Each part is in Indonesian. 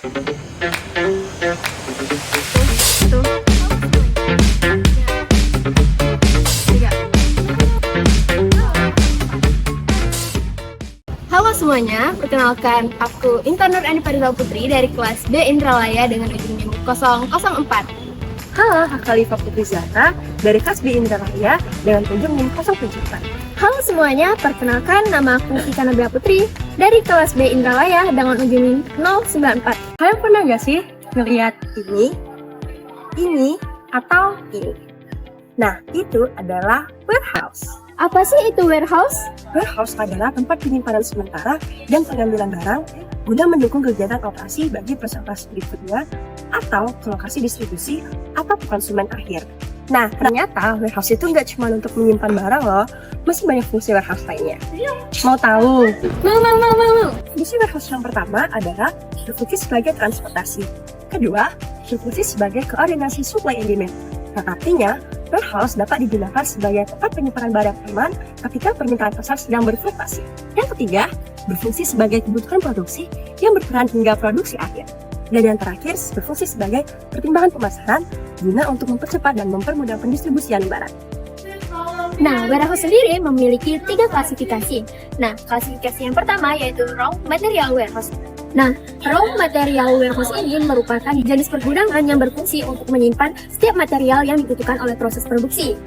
Halo semuanya, perkenalkan aku Intanur Ani Farida Putri dari kelas B Indralaya dengan ujung NIM 004. Halo, aku Khalifah Putri Zahra dari kelas B Indralaya dengan ujung NIM 074. Halo semuanya, perkenalkan nama aku Ika Nabila Putri dari kelas B Indralaya dengan ujung NIM 094. Kalian pernah nggak sih ngelihat ini, atau ini? Nah, itu adalah warehouse. Apa sih itu warehouse? Warehouse adalah tempat penyimpanan sementara dan pengambilan barang guna mendukung kegiatan operasi bagi perusahaan berikutnya atau ke lokasi distribusi atau konsumen akhir. Nah, ternyata warehouse itu nggak cuma untuk menyimpan barang loh, masih banyak fungsi warehouse lainnya. Mau tahu? Mau. Fungsi warehouse yang pertama adalah berfungsi sebagai transportasi. Kedua, berfungsi sebagai koordinasi supply and demand. Nah, artinya, warehouse dapat digunakan sebagai tempat penyimpanan barang aman ketika permintaan pasar sedang berfluktuasi. Yang ketiga, berfungsi sebagai kebutuhan produksi yang berperan hingga produksi akhir. Dan yang terakhir, berfungsi sebagai pertimbangan pemasaran guna untuk mempercepat dan mempermudah pendistribusian barang. Nah, warehouse sendiri memiliki 3 klasifikasi. Nah, klasifikasi yang pertama yaitu raw material warehouse. Nah, raw material warehouse ini merupakan jenis pergudangan yang berfungsi untuk menyimpan setiap material yang dibutuhkan oleh proses produksi.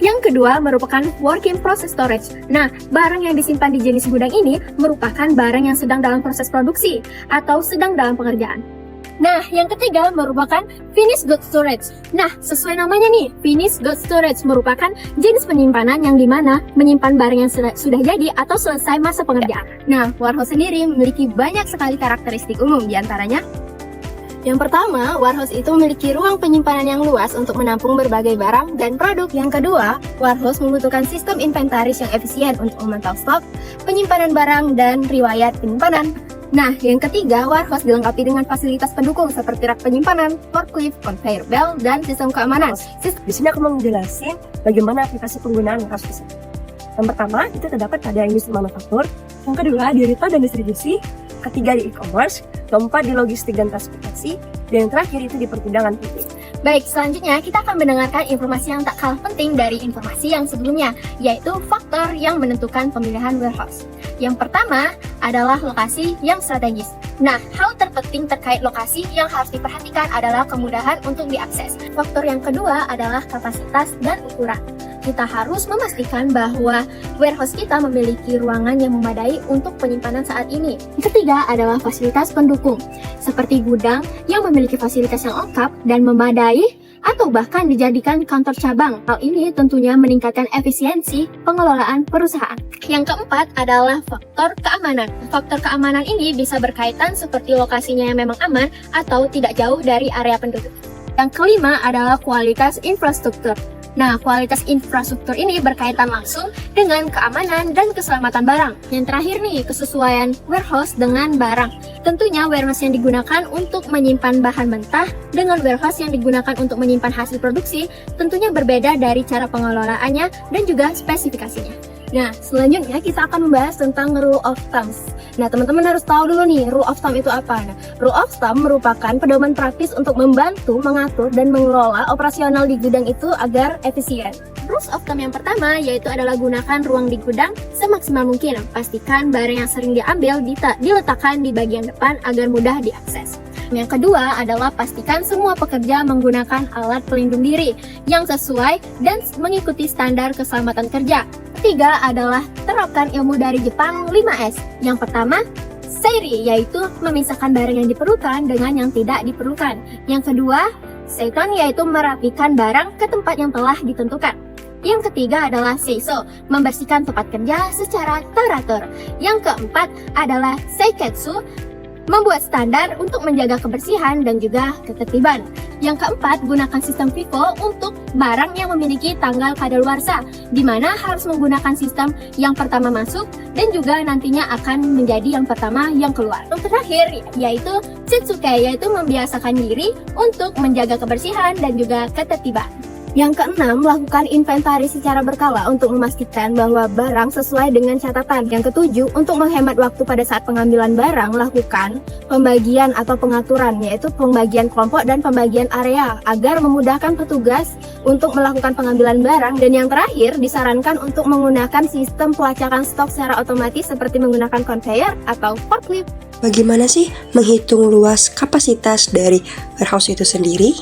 Yang kedua merupakan work in process storage. Nah, barang yang disimpan di jenis gudang ini merupakan barang yang sedang dalam proses produksi atau sedang dalam pengerjaan. Nah, yang ketiga merupakan finished goods storage. Nah, sesuai namanya nih, finished goods storage merupakan jenis penyimpanan yang dimana menyimpan barang yang sudah jadi atau selesai masa pengerjaan. Nah, warehouse sendiri memiliki banyak sekali karakteristik umum, diantaranya yang pertama, warehouse itu memiliki ruang penyimpanan yang luas untuk menampung berbagai barang dan produk. Yang kedua, warehouse membutuhkan sistem inventaris yang efisien untuk memantau stok, penyimpanan barang, dan riwayat penyimpanan. Nah, yang ketiga, warehouse dilengkapi dengan fasilitas pendukung seperti rak penyimpanan, forklift, conveyor belt, dan sistem keamanan. Di sini aku mau menjelaskan bagaimana aplikasi penggunaan warehouse di sini. Yang pertama, itu terdapat pada industri manufaktur. Yang kedua, di retail dan distribusi. Ketiga, di e-commerce. Keempat, di logistik dan transportasi. Dan yang terakhir, itu di pergudangan publik. Baik, selanjutnya kita akan mendengarkan informasi yang tak kalah penting dari informasi yang sebelumnya, yaitu faktor yang menentukan pemilihan warehouse. Yang pertama adalah lokasi yang strategis. Nah, hal terpenting terkait lokasi yang harus diperhatikan adalah kemudahan untuk diakses. Faktor yang kedua adalah kapasitas dan ukuran. Kita harus memastikan bahwa warehouse kita memiliki ruangan yang memadai untuk penyimpanan saat ini. Yang ketiga adalah fasilitas pendukung, seperti gudang yang memiliki fasilitas yang lengkap dan memadai atau bahkan dijadikan kantor cabang. Hal ini tentunya meningkatkan efisiensi pengelolaan perusahaan. Yang keempat adalah faktor keamanan. Faktor keamanan ini bisa berkaitan seperti lokasinya yang memang aman atau tidak jauh dari area penduduk. Yang kelima adalah kualitas infrastruktur. Nah, kualitas infrastruktur ini berkaitan langsung dengan keamanan dan keselamatan barang. Yang terakhir nih, kesesuaian warehouse dengan barang. Tentunya warehouse yang digunakan untuk menyimpan bahan mentah dengan warehouse yang digunakan untuk menyimpan hasil produksi tentunya berbeda dari cara pengelolaannya dan juga spesifikasinya. Nah, selanjutnya kita akan membahas tentang rule of thumbs. Nah, teman-teman harus tahu dulu nih, rule of thumb itu apa. Nah, rule of thumb merupakan pedoman praktis untuk membantu, mengatur, dan mengelola operasional di gudang itu agar efisien. Rules of thumb yang pertama yaitu adalah gunakan ruang di gudang semaksimal mungkin. Pastikan barang yang sering diambil diletakkan di bagian depan agar mudah diakses. Yang kedua adalah pastikan semua pekerja menggunakan alat pelindung diri yang sesuai dan mengikuti standar keselamatan kerja. Ketiga adalah terapkan ilmu dari Jepang 5S. Yang pertama, seiri, yaitu memisahkan barang yang diperlukan dengan yang tidak diperlukan. Yang kedua, seiton, yaitu merapikan barang ke tempat yang telah ditentukan. Yang ketiga adalah seiso, membersihkan tempat kerja secara teratur. Yang keempat adalah seiketsu, membuat standar untuk menjaga kebersihan dan juga ketertiban. Yang keempat, gunakan sistem FIFO untuk barang yang memiliki tanggal kadaluarsa, di mana harus menggunakan sistem yang pertama masuk dan juga nantinya akan menjadi yang pertama yang keluar. Yang terakhir yaitu Chitsuke, yaitu membiasakan diri untuk menjaga kebersihan dan juga ketertiban. Yang keenam, melakukan inventaris secara berkala untuk memastikan bahwa barang sesuai dengan catatan. Yang ketujuh, untuk menghemat waktu pada saat pengambilan barang, lakukan pembagian atau pengaturan, yaitu pembagian kelompok dan pembagian area, agar memudahkan petugas untuk melakukan pengambilan barang. Dan yang terakhir, disarankan untuk menggunakan sistem pelacakan stok secara otomatis seperti menggunakan conveyor atau forklift. Bagaimana sih menghitung luas kapasitas dari warehouse itu sendiri?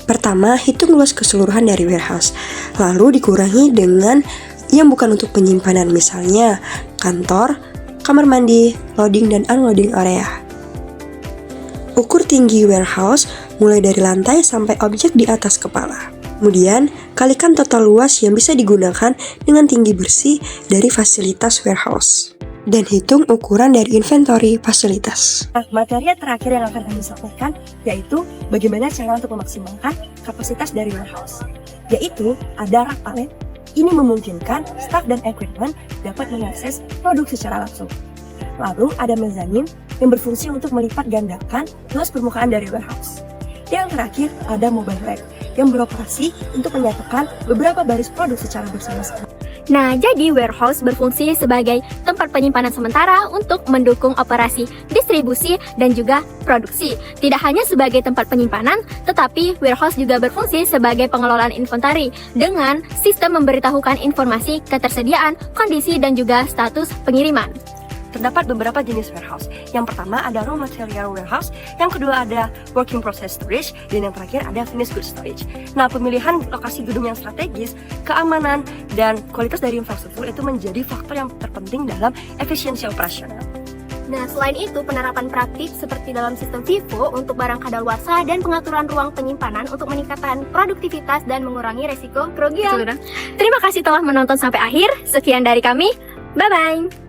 Pertama, hitung luas keseluruhan dari warehouse, lalu dikurangi dengan yang bukan untuk penyimpanan, misalnya kantor, kamar mandi, loading dan unloading area. Ukur tinggi warehouse mulai dari lantai sampai objek di atas kepala. Kemudian, kalikan total luas yang bisa digunakan dengan tinggi bersih dari fasilitas warehouse. Dan hitung ukuran dari inventory fasilitas. Nah, materi terakhir yang akan kami sampaikan yaitu bagaimana cara untuk memaksimalkan kapasitas dari warehouse. Yaitu ada rak palet. Ini memungkinkan staff dan equipment dapat mengakses produk secara langsung. Lalu ada mezanin yang berfungsi untuk melipat gandakan luas permukaan dari warehouse. Yang terakhir ada mobile rack yang beroperasi untuk menyatukan beberapa baris produk secara bersama-sama. Nah, jadi warehouse berfungsi sebagai tempat penyimpanan sementara untuk mendukung operasi distribusi dan juga produksi. Tidak hanya sebagai tempat penyimpanan, tetapi warehouse juga berfungsi sebagai pengelolaan inventory dengan sistem memberitahukan informasi ketersediaan, kondisi, dan juga status pengiriman. Terdapat beberapa jenis warehouse. Yang pertama ada raw material warehouse, yang kedua ada work in process storage, dan yang terakhir ada finished goods storage. Nah, pemilihan lokasi gedung yang strategis, keamanan, dan kualitas dari infrastruktur itu menjadi faktor yang terpenting dalam efisiensi operasional. Nah, selain itu, penerapan praktik seperti dalam sistem FIFO untuk barang kadaluarsa dan pengaturan ruang penyimpanan untuk meningkatkan produktivitas dan mengurangi resiko kerugian. Terima kasih telah menonton sampai akhir. Sekian dari kami. Bye-bye!